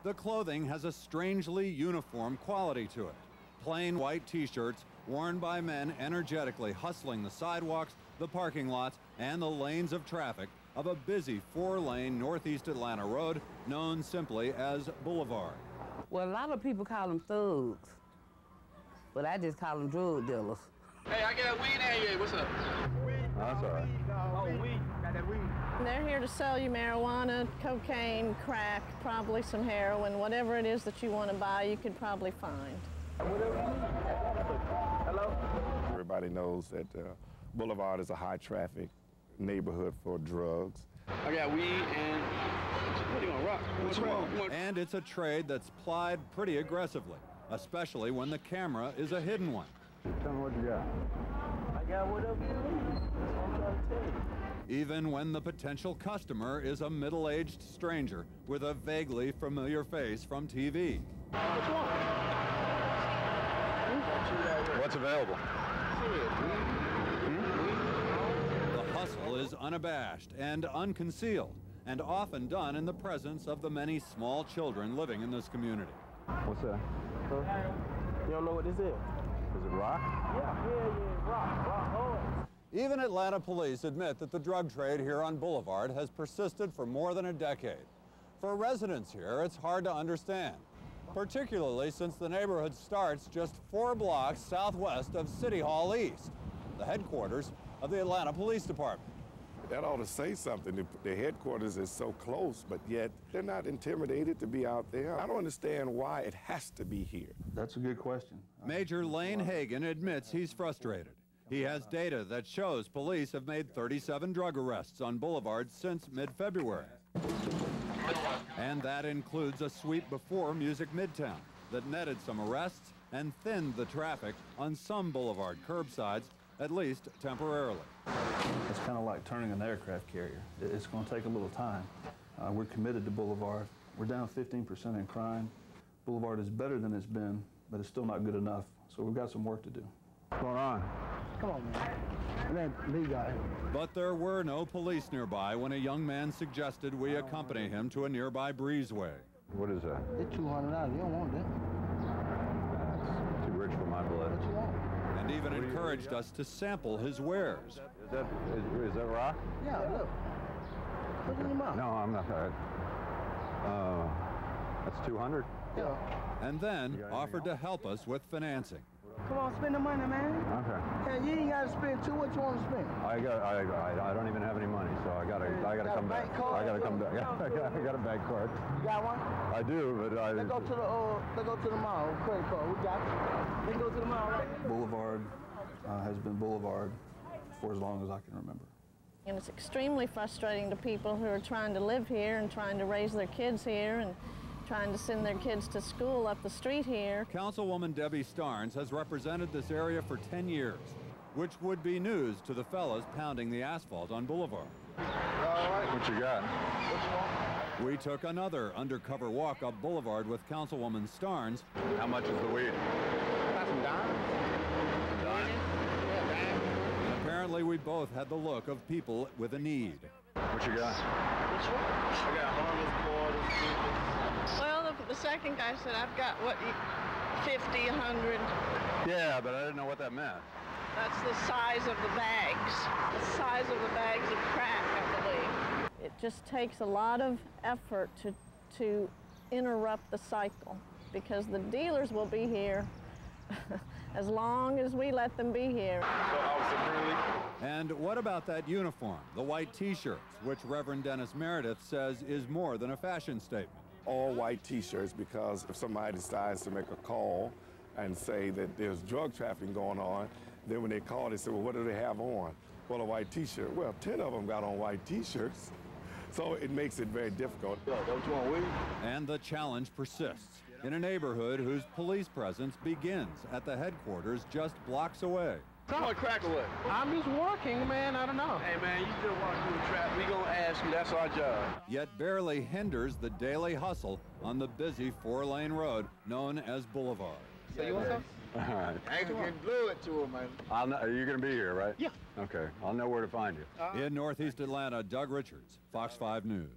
The clothing has a strangely uniform quality to it. Plain white T-shirts worn by men energetically hustling the sidewalks, the parking lots, and the lanes of traffic of a busy 4-lane Northeast Atlanta road known simply as Boulevard. Well, a lot of people call them thugs, but I just call them drug dealers. Hey, I got weed out here. What's up? That's all right. Oh, weed. Got that weed. They're here to sell you marijuana, cocaine, crack, probably some heroin, whatever it is that you want to buy, you could probably find. Hello? Everybody knows that Boulevard is a high-traffic neighborhood for drugs. I got weed and what do you want, rock? What's wrong? And it's a trade that's plied pretty aggressively, especially when the camera is a hidden one. Tell me what you got. I got whatever you need. That's what I'm trying to tell you. Even when the potential customer is a middle-aged stranger with a vaguely familiar face from TV. What's wrong? What's available? The hustle is unabashed and unconcealed, and often done in the presence of the many small children living in this community. What's that? You don't know what this is? Is it rock? Yeah, rock. Even Atlanta police admit that the drug trade here on Boulevard has persisted for more than a decade. For residents here, it's hard to understand, particularly since the neighborhood starts just 4 blocks southwest of City Hall East, the headquarters of the Atlanta Police Department. That ought to say something. The headquarters is so close, but yet they're not intimidated to be out there. I don't understand why it has to be here. That's a good question. Major Lane Hagan admits he's frustrated. He has data that shows police have made 37 drug arrests on Boulevard since mid-February. And that includes a sweep before Music Midtown that netted some arrests and thinned the traffic on some Boulevard curbsides, at least temporarily. It's kind of like turning an aircraft carrier. It's going to take a little time. We're committed to Boulevard. We're down 15% in crime. Boulevard is better than it's been, but it's still not good enough. So we've got some work to do. What's going on? Come on, man. Let me go. But there were no police nearby when a young man suggested we accompany him to a nearby breezeway. What is that? It's $200. You don't want that. That's too rich for my blood. What you want? And even encouraged us to sample his wares. Is that rock? Yeah, look. Put it in your mouth. No, I'm not. That's 200. Yeah. And then offered to help us with financing. Come on, spend the money, man. Okay. Hey, you ain't got to spend too. What you want to spend? I don't even have any money, so I gotta come back. I gotta come back. I got a bank card. You got one? I do, but Let's go to the mall. Credit card. We got you. Let's go to the mall. Right? Boulevard has been Boulevard for as long as I can remember. And it's extremely frustrating to people who are trying to live here and trying to raise their kids here and trying to send their kids to school up the street here. Councilwoman Debbie Starnes has represented this area for 10 years, which would be news to the fellas pounding the asphalt on Boulevard. All right. What you got? What you want? We took another undercover walk up Boulevard with Councilwoman Starnes. How much is the weed? Got some dimes? Some dimes? Yeah, dimes. And apparently we both had the look of people with a need. What you got? Which one? I got harmless quarters. Well, the second guy said, I've got, 50, 100. Yeah, but I didn't know what that meant. That's the size of the bags. The size of the bags of crack, I believe. It just takes a lot of effort to interrupt the cycle because the dealers will be here as long as we let them be here. So, Officer Brindley? And what about that uniform, the white T-shirts, which Reverend Dennis Meredith says is more than a fashion statement? All white T-shirts, because if somebody decides to make a call and say that there's drug trafficking going on, then when they call, they say, well, what do they have on? Well, a white T-shirt. Well, 10 of them got on white T-shirts. So it makes it very difficult. Don't you want weed? And the challenge persists in a neighborhood whose police presence begins at the headquarters just blocks away. Someone crack away. I'm just working, man. I don't know. Hey, man, you just walk through the trap. We gonna ask you. That's our job. Yet barely hinders the daily hustle on the busy 4-lane road known as Boulevard. So you want some? All right. I can glue it to him, man. Are you going to be here, right? Yeah. Okay. I'll know where to find you. In Northeast Atlanta, Doug Richards, Fox 5 News.